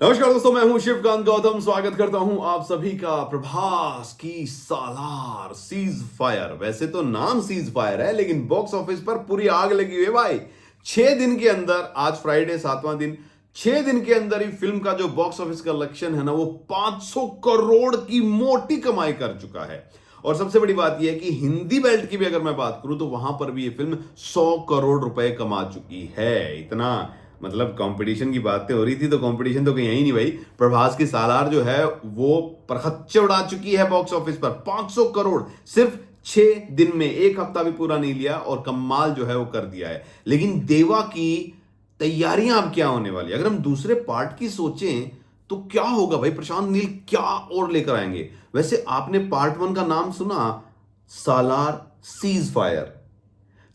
नमस्कार दोस्तों, मैं हूं शिवकांत गौतम। स्वागत करता हूं आप सभी का प्रभास की सालार सीज फायर। वैसे तो नाम सीज फायर है, लेकिन बॉक्स ऑफिस पर पूरी आग लगी हुई है भाई। 6 दिन के अंदर, आज फ्राइडे 7वां दिन, 6 दिन के अंदर ही फिल्म का जो बॉक्स ऑफिस कलेक्शन है ना, वो 500 करोड़ की मोटी कमाई कर चुका है। और सबसे बड़ी बात यह है कि हिंदी बेल्ट की भी अगर मैं बात करूं तो वहां पर भी ये फिल्म 100 करोड़ रुपए कमा चुकी है। इतना मतलब कंपटीशन की बातें हो रही थी, तो कंपटीशन तो कहीं है ही नहीं भाई। प्रभास की सालार जो है वो परखच्चे उड़ा चुकी है बॉक्स ऑफिस पर। 500 करोड़ सिर्फ 6 दिन में, एक हफ्ता भी पूरा नहीं लिया और कमाल जो है वो कर दिया है। लेकिन देवा की तैयारियां अब क्या होने वाली है? अगर हम दूसरे पार्ट की सोचें तो क्या होगा भाई? प्रशांत नील क्या और लेकर आएंगे? वैसे आपने पार्ट 1 का नाम सुना, सालार सीज फायर।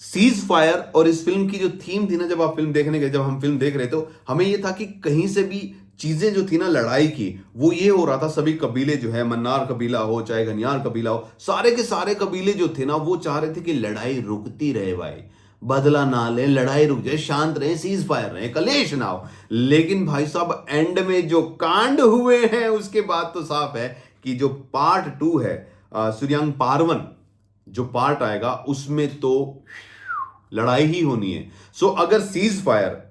सीज फायर और इस फिल्म की जो थीम थी ना, जब आप फिल्म देखने गए, जब हम फिल्म देख रहे थे, तो हमें यह था कि कहीं से भी चीजें जो थी ना लड़ाई की, वो ये हो रहा था, सभी कबीले जो है, मन्नार कबीला हो चाहे घनियार कबीला हो, सारे के सारे कबीले जो थे ना, वो चाह रहे थे कि लड़ाई रुकती रहे भाई। बदला ना ले, लड़ाई रुक जाए, शांत रहे, सीज फायर रहे, कलेश ना हो। लेकिन भाई साहब, एंड में जो कांड हुए हैं उसके बाद तो साफ है कि जो पार्ट 2 है, सूर्यांग पार्वन जो पार्ट आएगा, उसमें तो लड़ाई ही होनी है। सो अगर सीज फायर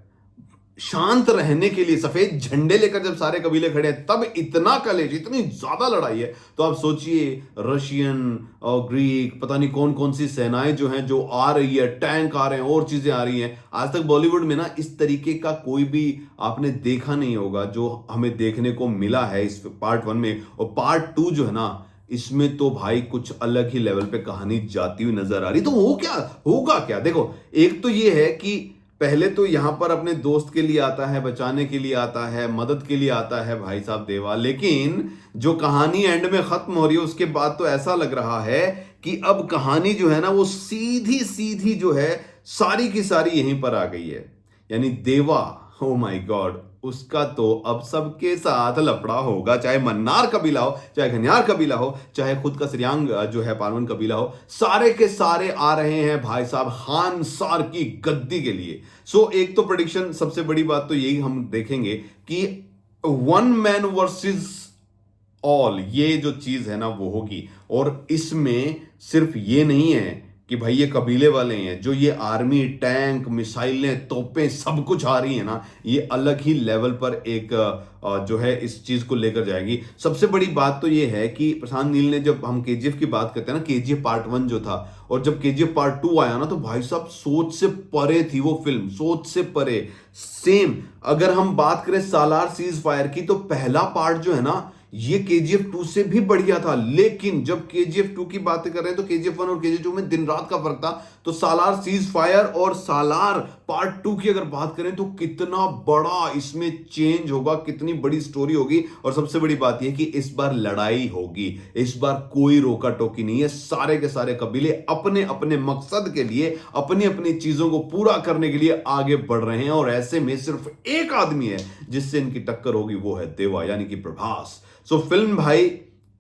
शांत रहने के लिए सफेद झंडे लेकर जब सारे कबीले खड़े हैं, तब इतना कलेश, इतनी ज्यादा लड़ाई है, तो आप सोचिए रशियन और ग्रीक, पता नहीं कौन कौन सी सेनाएं जो हैं, जो आ रही है, टैंक आ रहे हैं और चीजें आ रही हैं। आज तक बॉलीवुड में ना इस तरीके का कोई भी आपने देखा नहीं होगा जो हमें देखने को मिला है इस पार्ट 1 में। और पार्ट 2 जो है ना, इसमें तो भाई कुछ अलग ही लेवल पे कहानी जाती हुई नजर आ रही। तो वो क्या होगा? क्या देखो, एक तो ये है कि पहले तो यहां पर अपने दोस्त के लिए आता है, बचाने के लिए आता है, मदद के लिए आता है भाई साहब देवा। लेकिन जो कहानी एंड में खत्म हो रही है उसके बाद तो ऐसा लग रहा है कि अब कहानी जो है ना, वो सीधी सीधी जो है, सारी की सारी यहीं पर आ गई है। यानी देवा, ओ माय गॉड, उसका तो अब सबके साथ लफड़ा होगा, चाहे मन्नार कबीला हो, चाहे घनियार कबीला हो, चाहे खुद का श्रीयांग जो है पार्वन कबीला हो, सारे के सारे आ रहे हैं भाई साहब हानसार की गद्दी के लिए। सो एक तो प्रेडिक्शन, सबसे बड़ी बात तो यही हम देखेंगे कि वन मैन वर्सेस ऑल, ये जो चीज है ना वो होगी। और इसमें सिर्फ ये नहीं है कि भाई ये कबीले वाले हैं, जो ये आर्मी, टैंक, मिसाइलें, तोपें सब कुछ आ रही है ना, ये अलग ही लेवल पर एक जो है इस चीज को लेकर जाएगी। सबसे बड़ी बात तो ये है कि प्रशांत नील ने, जब हम केजीएफ की बात करते हैं ना, केजीएफ पार्ट 1 जो था और जब केजीएफ पार्ट 2 आया ना, तो भाई साहब सोच से परे थी वो फिल्म, सोच से परे। सेम अगर हम बात करें सालार सीज फायर की, तो पहला पार्ट जो है ना, ये केजीएफ 2 से भी बढ़िया था। लेकिन जब केजीएफ 2 की बातें कर रहे हैं तो केजीएफ 1 और केजीएफ 2 में दिन रात का फर्क था। तो सालार सीज फायर और सालार पार्ट 2 की अगर बात करें तो कितना बड़ा इसमें चेंज होगा, कितनी बड़ी स्टोरी होगी। और सबसे बड़ी बात यह कि इस बार लड़ाई होगी, इस बार कोई रोका टोकी नहीं है। सारे के सारे कबीले अपने अपने मकसद के लिए, अपनी अपनी चीजों को पूरा करने के लिए आगे बढ़ रहे हैं। और ऐसे में सिर्फ एक आदमी है जिससे इनकी टक्कर होगी, वो है देवा, यानी कि प्रभास। सो फिल्म भाई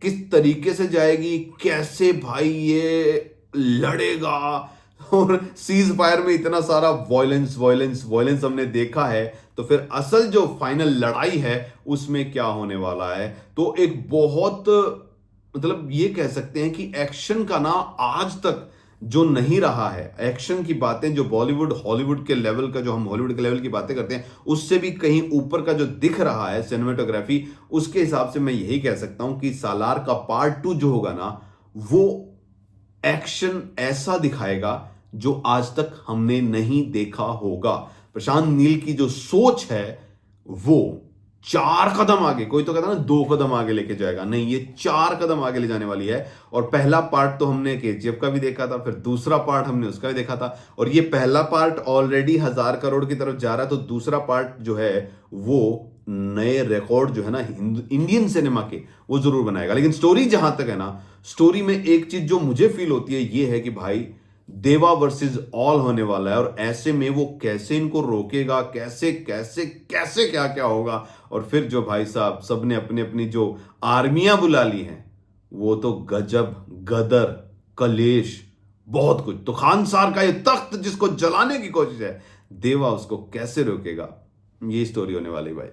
किस तरीके से जाएगी, कैसे भाई ये लड़ेगा, और सीज फायर में इतना सारा वॉयलेंस वॉयलेंस वॉयलेंस हमने देखा है, तो फिर असल जो फाइनल लड़ाई है उसमें क्या होने वाला है? तो एक बहुत, मतलब ये कह सकते हैं कि एक्शन का ना आज तक जो नहीं रहा है, एक्शन की बातें जो बॉलीवुड हॉलीवुड के लेवल का, जो हम हॉलीवुड के लेवल की बातें करते हैं, उससे भी कहीं ऊपर का जो दिख रहा है सिनेमेटोग्राफी, उसके हिसाब से मैं यही कह सकता हूं कि सालार का पार्ट 2 जो होगा ना, वो एक्शन ऐसा दिखाएगा जो आज तक हमने नहीं देखा होगा। प्रशांत नील की जो सोच है वो 4 कदम आगे, कोई तो कहता ना 2 कदम आगे लेके जाएगा, नहीं, ये 4 कदम आगे ले जाने वाली है। और पहला पार्ट तो हमने केजीएफ का भी देखा था, फिर दूसरा पार्ट हमने उसका भी देखा था, और ये पहला पार्ट ऑलरेडी 1000 करोड़ की तरफ जा रहा है। तो दूसरा पार्ट जो है वो नए रिकॉर्ड जो है ना इंडियन सिनेमा के, वो जरूर बनाएगा। लेकिन स्टोरी जहां तक है ना, स्टोरी में एक चीज जो मुझे फील होती है ये है कि भाई देवा वर्सेस ऑल होने वाला है। और ऐसे में वो कैसे इनको रोकेगा, कैसे कैसे कैसे क्या क्या होगा। और फिर जो भाई साहब सबने अपनी अपनी जो आर्मियां बुला ली हैं, वो तो गजब, गदर, कलेश, बहुत कुछ। तो खानसार का ये तख्त जिसको जलाने की कोशिश है, देवा उसको कैसे रोकेगा, ये स्टोरी होने वाली भाई।